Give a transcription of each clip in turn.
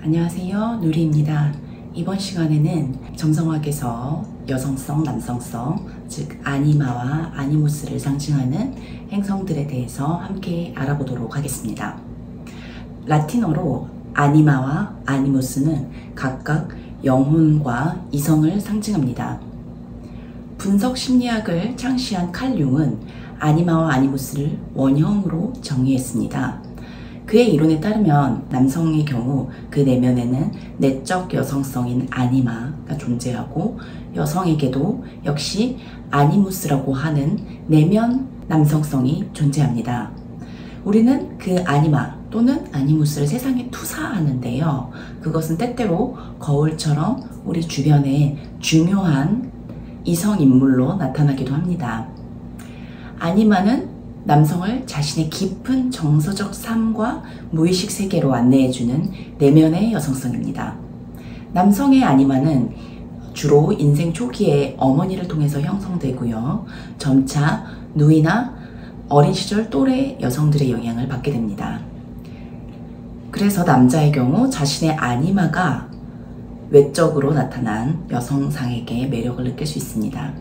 안녕하세요, 누리입니다. 이번 시간에는 점성학에서 여성성, 남성성, 즉 아니마와 아니무스를 상징하는 행성들에 대해서 함께 알아보도록 하겠습니다. 라틴어로 아니마와 아니무스는 각각 영혼과 이성을 상징합니다. 분석 심리학을 창시한 칼 융은 아니마와 아니무스를 원형으로 정의했습니다. 그의 이론에 따르면 남성의 경우 그 내면에는 내적 여성성인 아니마가 존재하고 여성에게도 역시 아니무스라고 하는 내면 남성성이 존재합니다. 우리는 그 아니마 또는 아니무스를 세상에 투사하는데요. 그것은 때때로 거울처럼 우리 주변에 중요한 이성인물로 나타나기도 합니다. 아니마는 남성을 자신의 깊은 정서적 삶과 무의식 세계로 안내해주는 내면의 여성성입니다. 남성의 아니마는 주로 인생 초기에 어머니를 통해서 형성되고요. 점차 누이나 어린 시절 또래 여성들의 영향을 받게 됩니다. 그래서 남자의 경우 자신의 아니마가 외적으로 나타난 여성상에게 매력을 느낄 수 있습니다.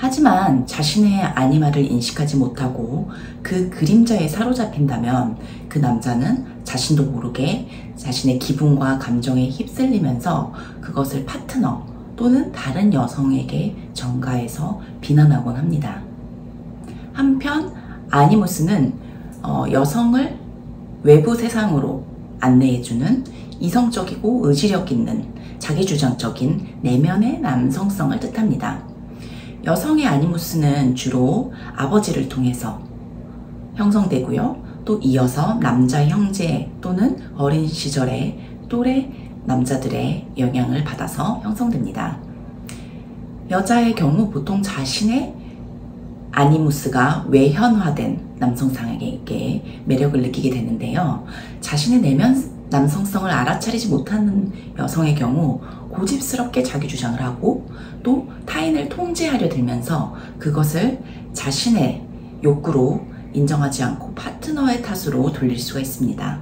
하지만 자신의 아니마를 인식하지 못하고 그 그림자에 사로잡힌다면 그 남자는 자신도 모르게 자신의 기분과 감정에 휩쓸리면서 그것을 파트너 또는 다른 여성에게 전가해서 비난하곤 합니다. 한편 아니무스는 여성을 외부 세상으로 안내해주는 이성적이고 의지력 있는 자기주장적인 내면의 남성성을 뜻합니다. 여성의 아니무스는 주로 아버지를 통해서 형성되고요. 또 이어서 남자 형제 또는 어린 시절의 또래 남자들의 영향을 받아서 형성됩니다. 여자의 경우 보통 자신의 아니무스가 외현화된 남성상에게 매력을 느끼게 되는데요. 자신의 내면 남성성을 알아차리지 못하는 여성의 경우 고집스럽게 자기 주장을 하고 또 타인을 통제하려 들면서 그것을 자신의 욕구로 인정하지 않고 파트너의 탓으로 돌릴 수가 있습니다.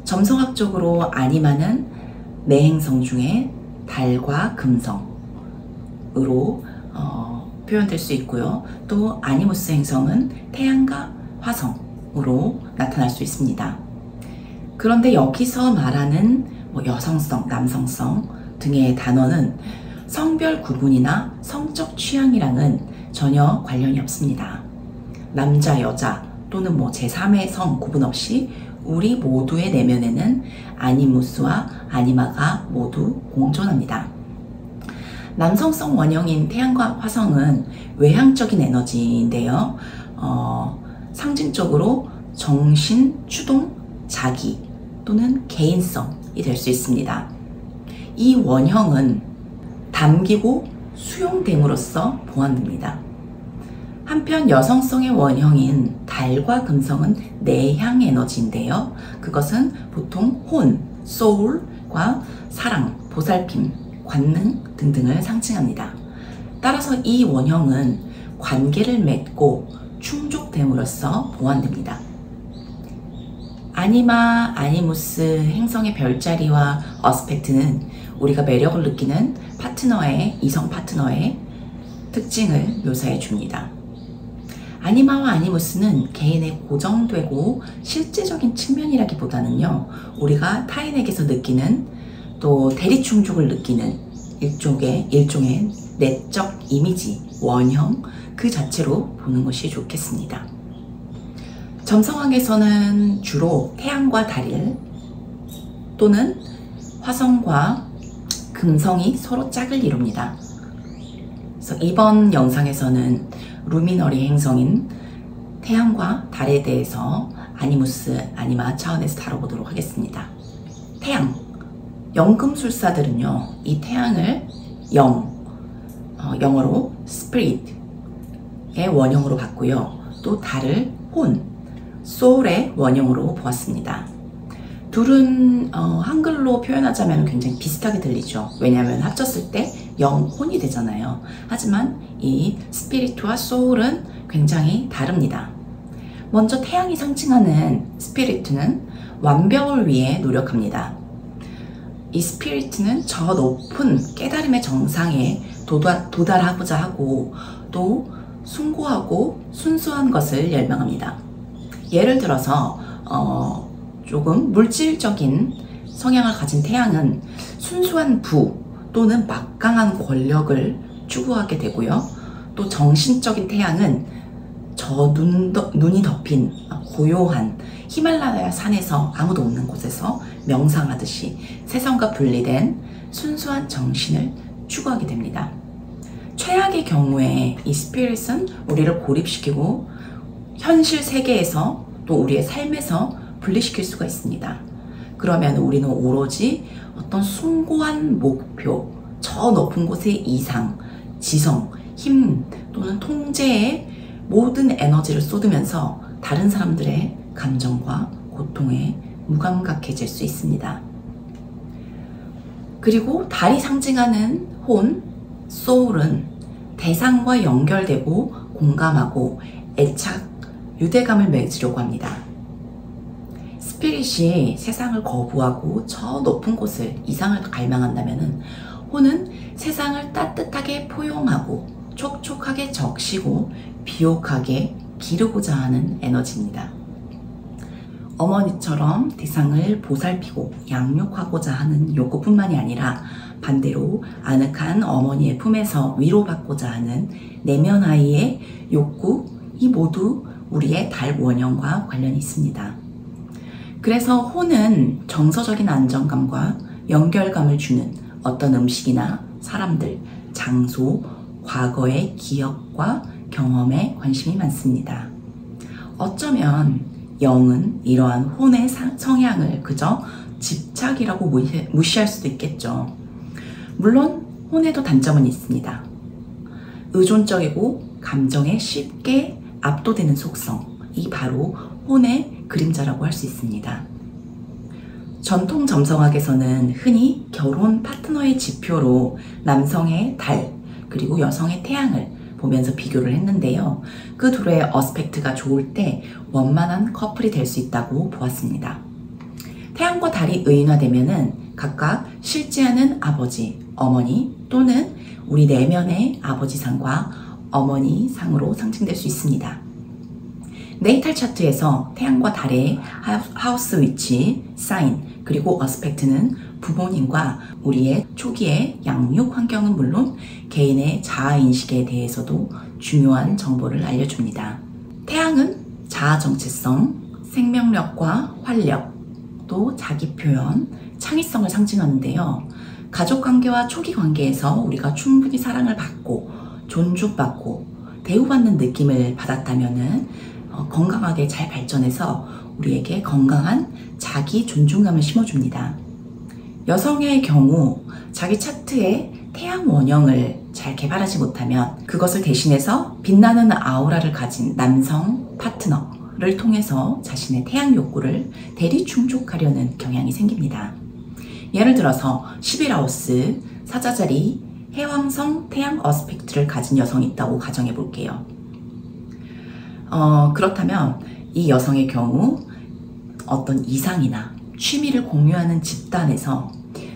점성학적으로 아니마는 내행성 중에 달과 금성으로 표현될 수 있고요. 또 아니무스 행성은 태양과 화성으로 나타날 수 있습니다. 그런데 여기서 말하는 여성성, 남성성 등의 단어는 성별 구분이나 성적 취향이랑은 전혀 관련이 없습니다. 남자, 여자 또는 제3의 성 구분 없이 우리 모두의 내면에는 아니무스와 아니마가 모두 공존합니다. 남성성 원형인 태양과 화성은 외향적인 에너지인데요. 상징적으로 정신, 추동, 자기 또는 개인성이 될 수 있습니다. 이 원형은 담기고 수용됨으로써 보완됩니다. 한편 여성성의 원형인 달과 금성은 내향 에너지인데요. 그것은 보통 혼, 소울과 사랑, 보살핌, 관능 등등을 상징합니다. 따라서 이 원형은 관계를 맺고 충족됨으로써 보완됩니다. 아니마, 아니무스 행성의 별자리와 어스펙트는 우리가 매력을 느끼는 이성 파트너의 특징을 묘사해 줍니다. 아니마와 아니무스는 개인의 고정되고 실제적인 측면이라기보다는요, 우리가 타인에게서 느끼는 또 대리충족을 느끼는 일종의 내적 이미지, 원형 그 자체로 보는 것이 좋겠습니다. 점성학에서는 주로 태양과 달 또는 화성과 금성이 서로 짝을 이룹니다. 그래서 이번 영상에서는 루미너리 행성인 태양과 달에 대해서 아니무스, 아니마 차원에서 다뤄보도록 하겠습니다. 태양, 연금술사들은요, 이 태양을 영어로 spirit의 원형으로 봤고요. 또 달을 혼, soul의 원형으로 보았습니다. 둘은 한글로 표현하자면 굉장히 비슷하게 들리죠. 왜냐하면 합쳤을 때 영혼이 되잖아요. 하지만 이 스피릿과 소울은 굉장히 다릅니다. 먼저 태양이 상징하는 스피릿은 완벽을 위해 노력합니다. 이 스피릿은 저 높은 깨달음의 정상에 도달하고자 하고 또 숭고하고 순수한 것을 열망합니다. 예를 들어서 조금 물질적인 성향을 가진 태양은 순수한 부 또는 막강한 권력을 추구하게 되고요. 또 정신적인 태양은 저 눈이 덮인 고요한 히말라야 산에서 아무도 없는 곳에서 명상하듯이 세상과 분리된 순수한 정신을 추구하게 됩니다. 최악의 경우에 이 스피릿은 우리를 고립시키고 현실 세계에서 또 우리의 삶에서 분리시킬 수가 있습니다. 그러면 우리는 오로지 어떤 숭고한 목표, 저 높은 곳의 이상, 지성, 힘 또는 통제에 모든 에너지를 쏟으면서 다른 사람들의 감정과 고통에 무감각해질 수 있습니다. 그리고 달이 상징하는 혼, 소울은 대상과 연결되고 공감하고 애착, 유대감을 맺으려고 합니다. 스피릿이 세상을 거부하고 저 높은 곳을, 이상을 갈망한다면 혼은 세상을 따뜻하게 포용하고 촉촉하게 적시고 비옥하게 기르고자 하는 에너지입니다. 어머니처럼 대상을 보살피고 양육하고자 하는 욕구뿐만이 아니라 반대로 아늑한 어머니의 품에서 위로받고자 하는 내면 아이의 욕구, 이 모두 우리의 달 원형과 관련이 있습니다. 그래서 혼은 정서적인 안정감과 연결감을 주는 어떤 음식이나 사람들, 장소, 과거의 기억과 경험에 관심이 많습니다. 어쩌면 영은 이러한 혼의 성향을 그저 집착이라고 무시할 수도 있겠죠. 물론 혼에도 단점은 있습니다. 의존적이고 감정에 쉽게 압도되는 속성, 이 바로 혼의 그림자라고 할 수 있습니다. 전통 점성학에서는 흔히 결혼 파트너의 지표로 남성의 달 그리고 여성의 태양을 보면서 비교를 했는데요. 그 둘의 어스펙트가 좋을 때 원만한 커플이 될 수 있다고 보았습니다. 태양과 달이 의인화되면은 각각 실제하는 아버지, 어머니 또는 우리 내면의 아버지상과 어머니상으로 상징될 수 있습니다. 네이탈 차트에서 태양과 달의 하우스 위치, 사인, 그리고 어스펙트는 부모님과 우리의 초기의 양육 환경은 물론 개인의 자아인식에 대해서도 중요한 정보를 알려줍니다. 태양은 자아 정체성, 생명력과 활력, 또 자기 표현, 창의성을 상징하는데요. 가족 관계와 초기 관계에서 우리가 충분히 사랑을 받고 존중받고 대우받는 느낌을 받았다면은 건강하게 잘 발전해서 우리에게 건강한 자기 존중감을 심어줍니다. 여성의 경우 자기 차트에 태양 원형을 잘 개발하지 못하면 그것을 대신해서 빛나는 아우라를 가진 남성 파트너를 통해서 자신의 태양 욕구를 대리 충족하려는 경향이 생깁니다. 예를 들어서 11하우스 사자자리 해왕성 태양 어스펙트를 가진 여성이 있다고 가정해 볼게요. 그렇다면 이 여성의 경우 어떤 이상이나 취미를 공유하는 집단에서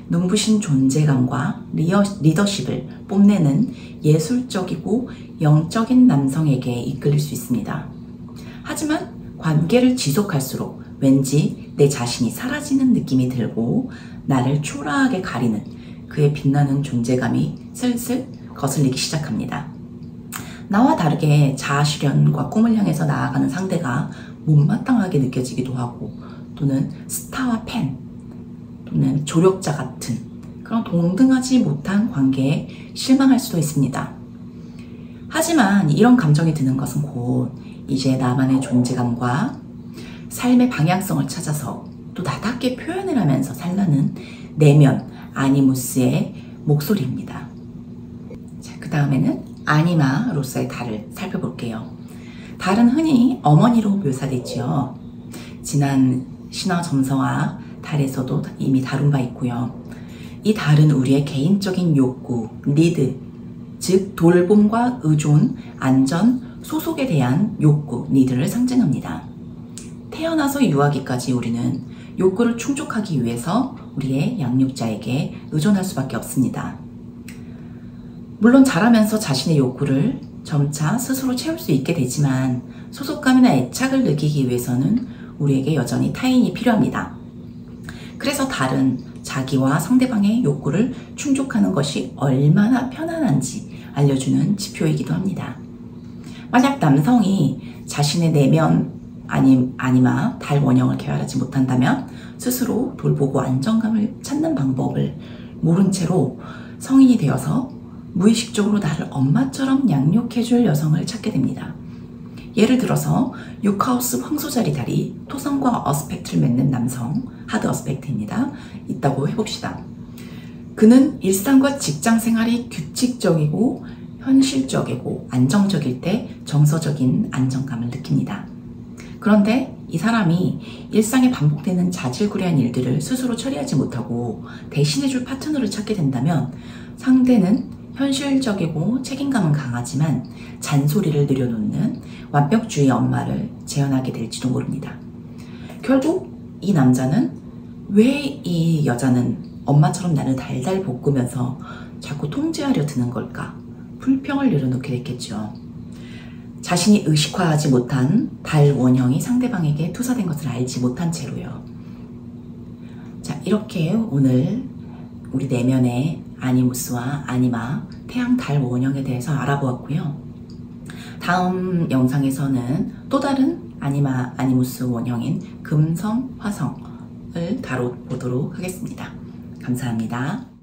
눈부신 존재감과 리더십을 뽐내는 예술적이고 영적인 남성에게 이끌릴 수 있습니다. 하지만 관계를 지속할수록 왠지 내 자신이 사라지는 느낌이 들고 나를 초라하게 가리는 그의 빛나는 존재감이 슬슬 거슬리기 시작합니다. 나와 다르게 자아실현과 꿈을 향해서 나아가는 상대가 못마땅하게 느껴지기도 하고 또는 스타와 팬 또는 조력자 같은 그런 동등하지 못한 관계에 실망할 수도 있습니다. 하지만 이런 감정이 드는 것은 곧 이제 나만의 존재감과 삶의 방향성을 찾아서 또 나답게 표현을 하면서 살라는 내면 아니무스의 목소리입니다. 자, 그 다음에는 아니마로서의 달을 살펴볼게요. 달은 흔히 어머니로 묘사되지요. 지난 신화 점성학 달에서도 이미 다룬 바 있고요. 이 달은 우리의 개인적인 욕구, 니드, 즉 돌봄과 의존, 안전, 소속에 대한 욕구, 니드를 상징합니다. 태어나서 유아기까지 우리는 욕구를 충족하기 위해서 우리의 양육자에게 의존할 수밖에 없습니다. 물론 자라면서 자신의 욕구를 점차 스스로 채울 수 있게 되지만 소속감이나 애착을 느끼기 위해서는 우리에게 여전히 타인이 필요합니다. 그래서 달은 자기와 상대방의 욕구를 충족하는 것이 얼마나 편안한지 알려주는 지표이기도 합니다. 만약 남성이 자신의 내면 아니마 달 원형을 개발하지 못한다면 스스로 돌보고 안정감을 찾는 방법을 모른 채로 성인이 되어서 무의식적으로 나를 엄마처럼 양육해줄 여성을 찾게 됩니다. 예를 들어서 6하우스 황소자리 달이 토성과 어스펙트를 맺는 남성, 하드 어스펙트입니다. 있다고 해봅시다. 그는 일상과 직장 생활이 규칙적이고 현실적이고 안정적일 때 정서적인 안정감을 느낍니다. 그런데 이 사람이 일상에 반복되는 자질구레한 일들을 스스로 처리하지 못하고 대신해줄 파트너를 찾게 된다면 상대는 현실적이고 책임감은 강하지만 잔소리를 늘여놓는 완벽주의 엄마를 재현하게 될지도 모릅니다. 결국 이 남자는 왜 이 여자는 엄마처럼 나를 달달 볶으면서 자꾸 통제하려 드는 걸까? 불평을 늘어놓게 됐겠죠. 자신이 의식화하지 못한 달 원형이 상대방에게 투사된 것을 알지 못한 채로요. 자, 이렇게 오늘 우리 내면의 아니무스와 아니마, 태양 달 원형에 대해서 알아보았고요. 다음 영상에서는 또 다른 아니마, 아니무스 원형인 금성, 화성을 다뤄보도록 하겠습니다. 감사합니다.